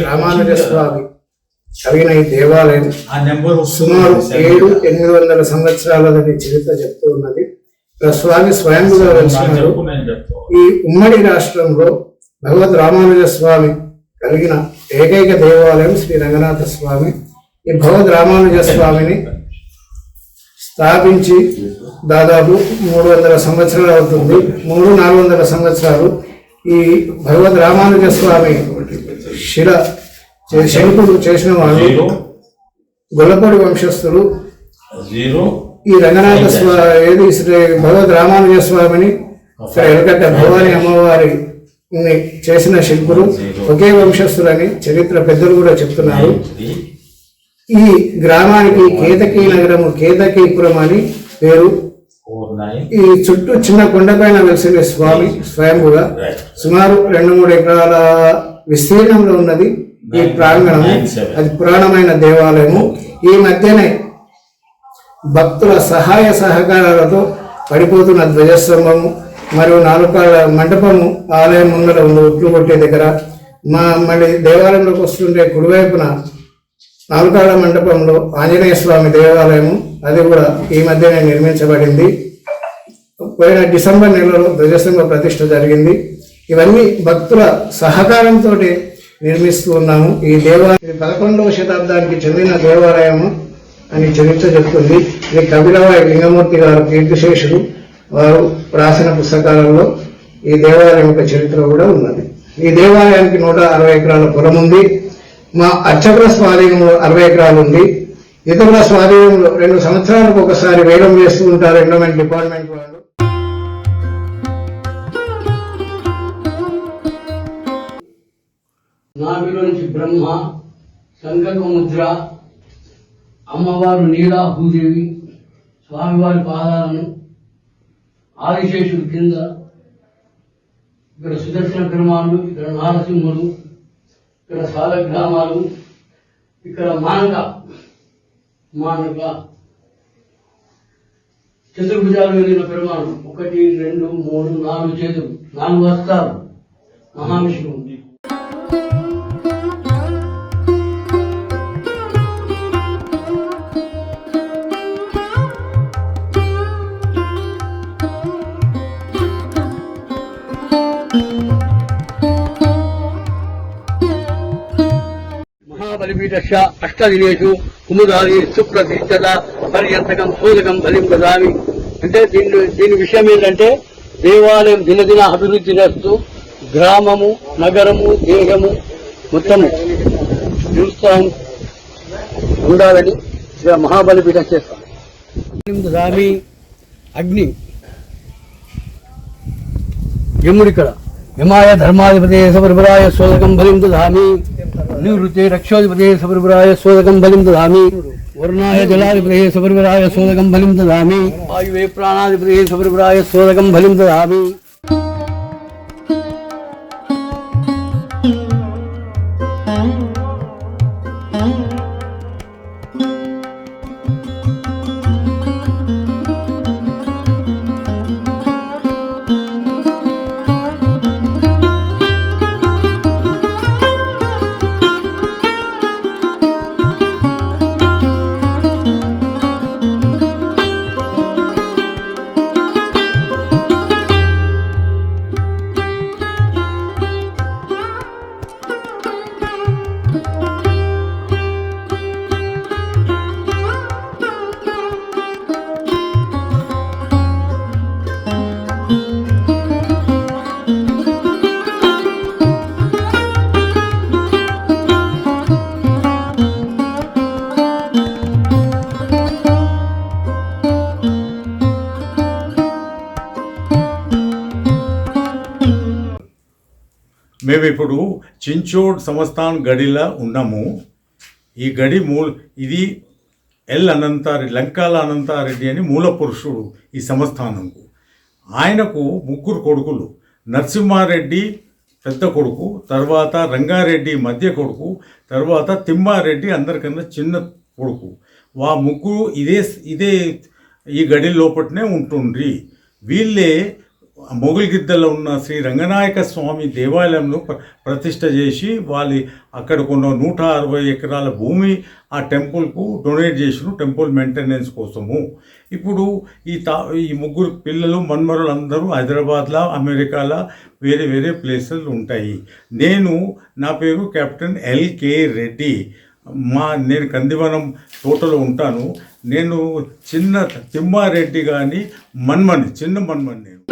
రామానుజ స్వామి కలిగిన ఈ దేవాలయం సుమారు 700-800 సంవత్సరాలదని చరిత్ర చెప్తూ ఉన్నది. స్వామి స్వయంగా వెలిసినారు. ఈ ఉమ్మడి రాష్ట్రంలో భగవద్ రామానుజ స్వామి కలిగిన ఏకైక దేవాలయం శ్రీ రంగనాథ స్వామి. ఈ భగవద్ రామానుజ స్వామిని స్థాపించి దాదాపు 300 సంవత్సరాలు అవుతుంది. 300-400 సంవత్సరాలు ఈ భగవద్ రామానుజ స్వామి శిల్పులు చేసిన వాళ్ళు గొల్లపూడి వంశస్థులు. ఈ రంగనాథ స్వామి శ్రీ భగవద్ రామానుజ స్వామిని ఎలకట్ట భవాని అమ్మవారి చేసిన శిల్పులు ఒకే వంశస్థులని చరిత్ర పెద్దలు కూడా చెప్తున్నారు. ఈ గ్రామానికి కేతకీ నగరము, కేతకీపురం అని పేరు. ఈ చుట్టూ చిన్న కొండపైన వెలిసిన స్వామి స్వయంగా సుమారు 2-3 ఎకరాల విస్తీర్ణంలో ఉన్నది ఈ ప్రాంగణం. అది పురాణమైన దేవాలయము. ఈ మధ్యనే భక్తుల సహాయ సహకారాలతో పడిపోతున్న ధ్వజస్తంభము మరియు 4 కాళ్ళ మంటపము ఆలయం ముందర ఉంది. ఉట్లు కొట్టే దగ్గర మళ్ళీ దేవాలయంలోకి వస్తుంటే కుడివైపున 4 కాళ్ళ మండపంలో ఆంజనేయ స్వామి దేవాలయము, అది కూడా ఈ మధ్యనే నిర్మించబడింది. పోయిన డిసెంబర్ నెలలో ధ్వజస్తంభ ప్రతిష్ఠ జరిగింది. ఇవన్నీ భక్తుల సహకారంతో నిర్మిస్తూ ఉన్నాము. ఈ దేవాలయం 11వ శతాబ్దానికి చెందిన దేవాలయము అని చరిత్ర చెప్తుంది. ఇది కపిలవాయి లింగమూర్తి గారు కీర్తిశేషుడు. వారు రాసిన పుస్తకాలలో ఈ దేవాలయం యొక్క చరిత్ర కూడా ఉన్నది. ఈ దేవాలయానికి 160 ఎకరాల పొలం ఉంది. మా అర్చకుల స్వాధీనంలో 60 ఎకరాలు ఉంది. ఇతరుల స్వాధీనంలో 2 సంవత్సరాలకు ఒకసారి వేలం వేస్తూ ఉంటారు ఎండోమెంట్ డిపార్ట్మెంట్ వాళ్ళు. నాభిలోంచి బ్రహ్మ, సంకల్ప ముద్ర, అమ్మవారు నీలా భూదేవి, స్వామివారి పాదాలను, ఆదిశేషుడు కింద, ఇక్కడ సుదర్శన పెరుమాళ్ళు, ఇక్కడ నారసింహుడు, ఇక్కడ సాలగ్రామాలు, ఇక్కడ మానక చతుర్భుజాలు వెళ్ళిన పెరుమాళ్ళు 1, 2, 3, 4 చేతులు, 4 హస్తాలు మహావిష్ణువు. బలిపీఠ అష్టదినేషు కుముదాది సుప్రతిష్టత పర్యంతకం శోధకం బలిం దదామి. అంటే దీని విషయం ఏంటంటే దేవాలయం దినదిన అభివృద్ధి చేస్తూ గ్రామము, నగరము, దేశము మొత్తము నిరుత్సాహం ఉండాలని మహాబలిపీఠ చేస్తాం. దదామి. అగ్ని యముడిక్కడ యమాయ ధర్మాధిపతే సపరిపరాయ శోధకం బలిం దదామి. నివృత్తే రక్షోధిపతే సపరిపరాయ శోధకం బలిం దదామి. వర్ణాయ జలాధిపతే సపరిపరాయ శోధకం బలిం దదామి. వాయువే ప్రాణాధిపతే సపరిపరాయ శోధకం బలిం దదామి. మేము ఇప్పుడు చించోడ్ సంస్థాన్ గడిలో ఉన్నాము. ఈ గడి ఇది లంకాల అనంతారెడ్డి అని మూల పురుషుడు ఈ సంస్థానంకు. ఆయనకు 3 కొడుకులు. నరసింహారెడ్డి పెద్ద కొడుకు, తర్వాత రంగారెడ్డి మధ్య కొడుకు, తర్వాత తిమ్మారెడ్డి అందరికన్నా చిన్న కొడుకు. వా 3 ఇదే ఈ గడి లోపటనే ఉంటుండ్రి. వీళ్ళే మొగుల్గిద్దలో ఉన్న శ్రీ రంగనాయక స్వామి దేవాలయంలో ప్రతిష్ట చేసి వాళ్ళు అక్కడ కొన్న 160 ఎకరాల భూమి ఆ టెంపుల్కు డొనేట్ చేసిన టెంపుల్ మెయింటెనెన్స్ కోసము. ఇప్పుడు ఈ ముగ్గురు పిల్లలు మన్మరులు అందరూ హైదరాబాద్లో, అమెరికాలో వేరే వేరే ప్లేసెస్ ఉంటాయి. నా పేరు కెప్టెన్ ఎల్కే రెడ్డి. నేను కందివనం తోటలో ఉంటాను. నేను చిన్న తిమ్మారెడ్డి కానీ చిన్న మన్మని నేను.